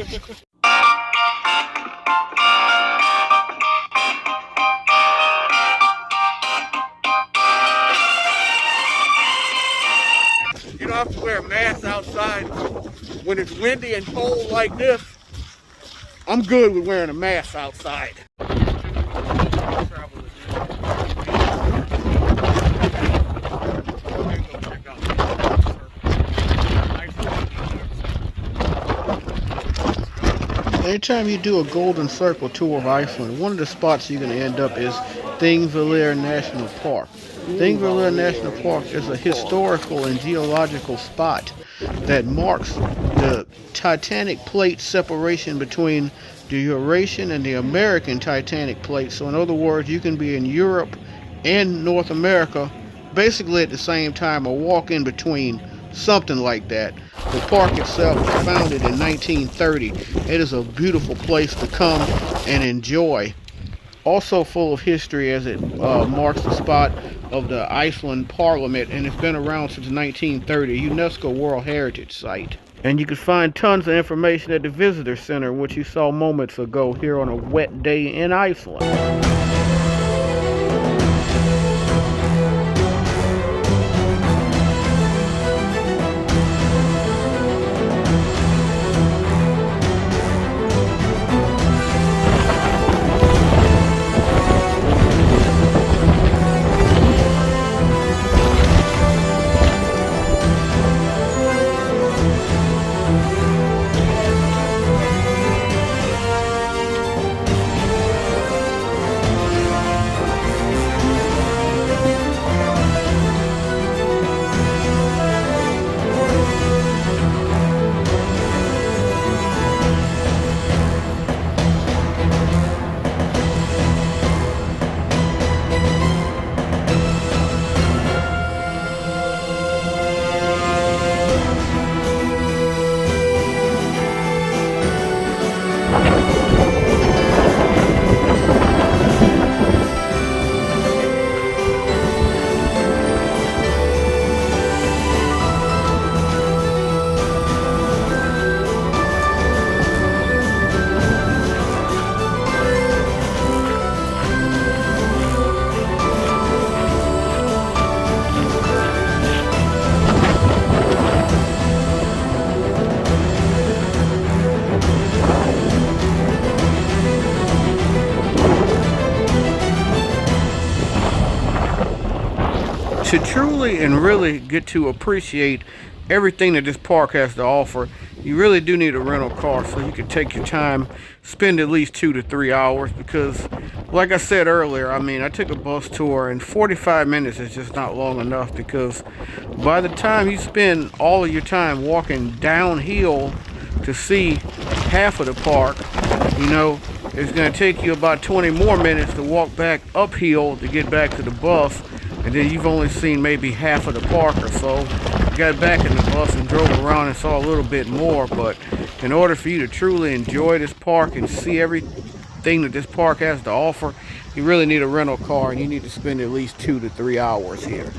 You don't have to wear a mask outside when it's windy and cold like this. I'm good with wearing a mask outside. Anytime you do a Golden Circle tour of Iceland, one of the spots you're going to end up is Thingvelir National Park. Thingvelir National Park is a historical and geological spot that marks the tectonic plate separation between the Eurasian and the American tectonic plate. So in other words, you can be in Europe and North America basically at the same time, or walk in between, something like that. The park itself was founded in 1930. It is a beautiful place to come and enjoy. Also full of history, as it marks the spot of the Iceland Parliament, and it's been around since 1930, UNESCO World Heritage Site. And you can find tons of information at the Visitor Center, which you saw moments ago here on a wet day in Iceland. To truly and really get to appreciate everything that this park has to offer, you really do need a rental car so you can take your time, spend at least 2 to 3 hours, because like I said earlier, I mean, I took a bus tour and 45 minutes is just not long enough, because by the time you spend all of your time walking downhill to see half of the park, you know, it's going to take you about 20 more minutes to walk back uphill to get back to the bus. And then you've only seen maybe half of the park or so. You got back in the bus and drove around and saw a little bit more. But in order for you to truly enjoy this park and see everything that this park has to offer, you really need a rental car, and you need to spend at least 2 to 3 hours here.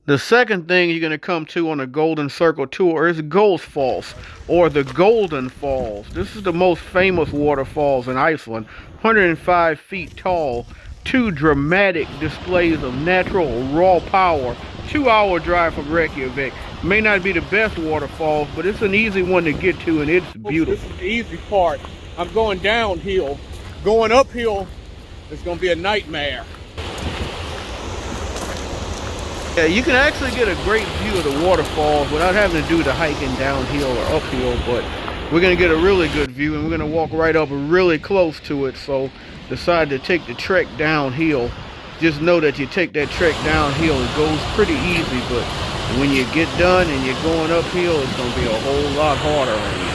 The second thing you're going to come to on a Golden Circle tour is Gullfoss, or the Golden Falls. This is the most famous waterfalls in Iceland, 105 feet tall, 2 dramatic displays of natural raw power, 2-hour drive from Reykjavik. May not be the best waterfalls, but it's an easy one to get to, and it's beautiful. This is the easy part. I'm going downhill. Going uphill, It's going to be a nightmare. Yeah, you can actually get a great view of the waterfall without having to do the hiking downhill or uphill, but we're going to get a really good view, and we're going to walk right up really close to it. So decide to take the trek downhill. Just know that you take that trek downhill, it goes pretty easy, but when you get done and you're going uphill, it's going to be a whole lot harder on you.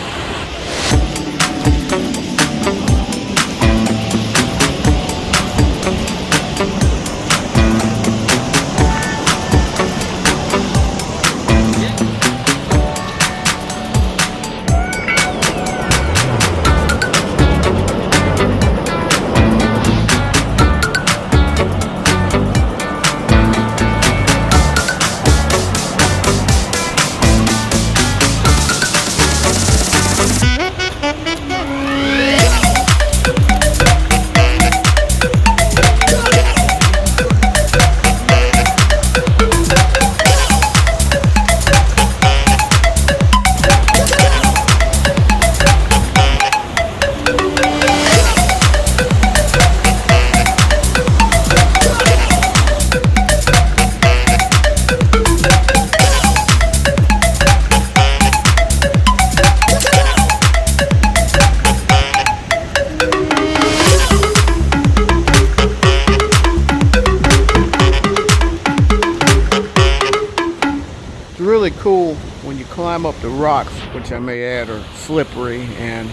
Really cool when you climb up the rocks, which I may add are slippery, and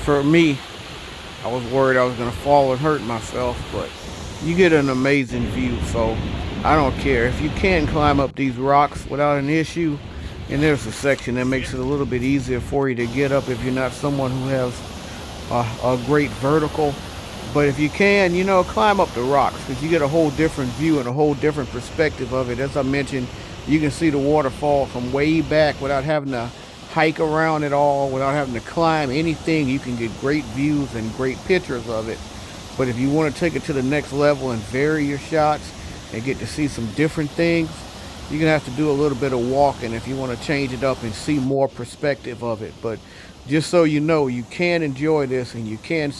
for me, I was worried I was going to fall and hurt myself, but you get an amazing view. So I don't care if you can climb up these rocks without an issue, and there's a section that makes it a little bit easier for you to get up if you're not someone who has a great vertical. But if you can, you know, climb up the rocks, because you get a whole different view and a whole different perspective of it. As I mentioned, you can see the waterfall from way back without having to hike around it all, without having to climb anything. You can get great views and great pictures of it. But if you want to take it to the next level and vary your shots and get to see some different things, you're going to have to do a little bit of walking if you want to change it up and see more perspective of it. But just so you know, you can enjoy this, and you can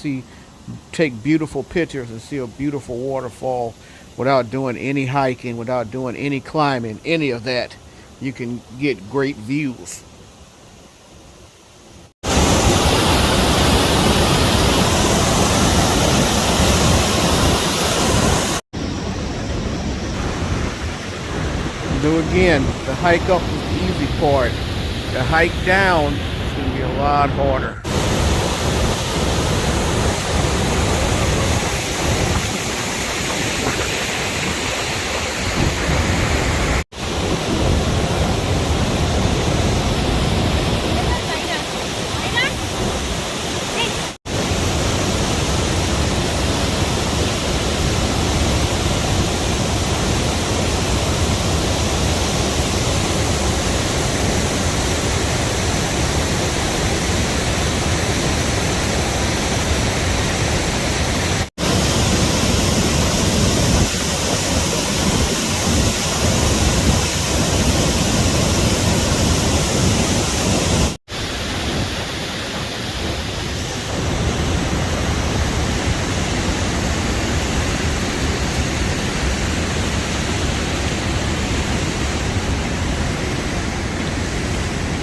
take beautiful pictures and see a beautiful waterfall without doing any hiking, without doing any climbing, any of that. You can get great views. Do again, the hike up is the easy part. The hike down is going to be a lot harder.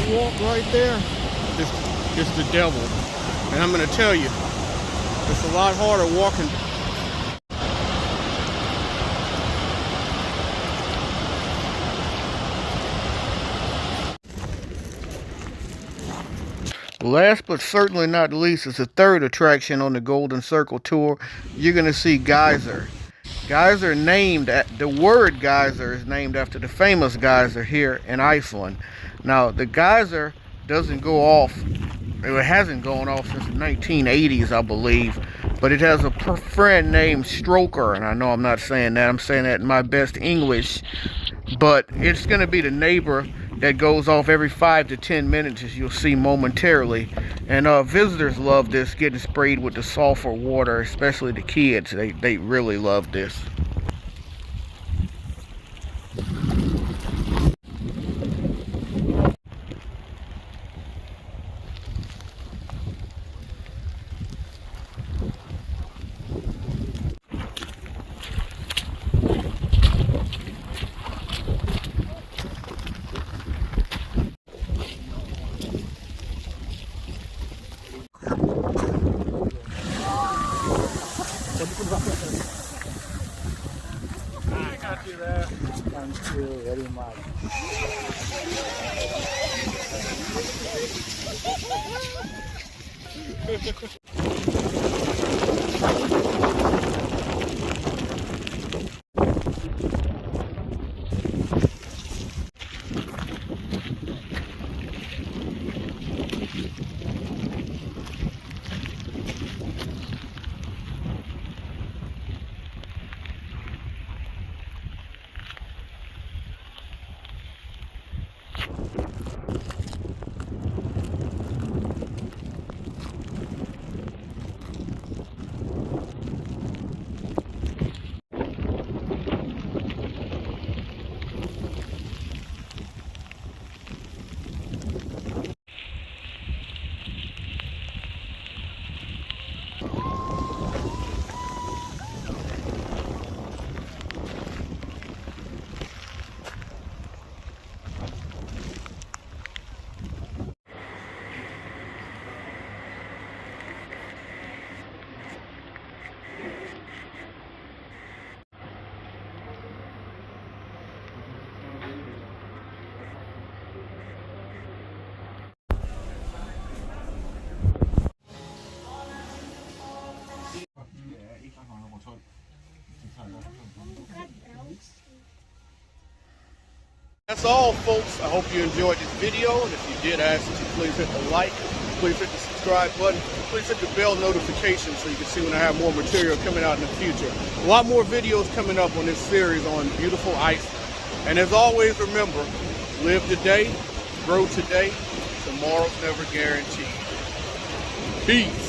Walk right there, it's the devil. And I'm going to tell you, it's a lot harder walking. Last but certainly not least is the third attraction on the Golden Circle Tour. You're going to see Geyser. Geyser the word geyser is named after the famous geyser here in Iceland. Now, the geyser doesn't go off, it hasn't gone off since the 1980s, I believe, but it has a friend named Strokkur, and I know I'm not saying that, I'm saying that in my best English, but it's going to be the neighbor that goes off every 5 to 10 minutes, as you'll see momentarily. And visitors love this, getting sprayed with the sulfur water, especially the kids. They really love this. That's all, folks. I hope you enjoyed this video, and if you did, I ask that you please hit the like, please hit the subscribe button, please hit the bell notification so you can see when I have more material coming out in the future. A lot more videos coming up on this series on beautiful Iceland. And as always, remember, live today, grow today, tomorrow's never guaranteed. Peace.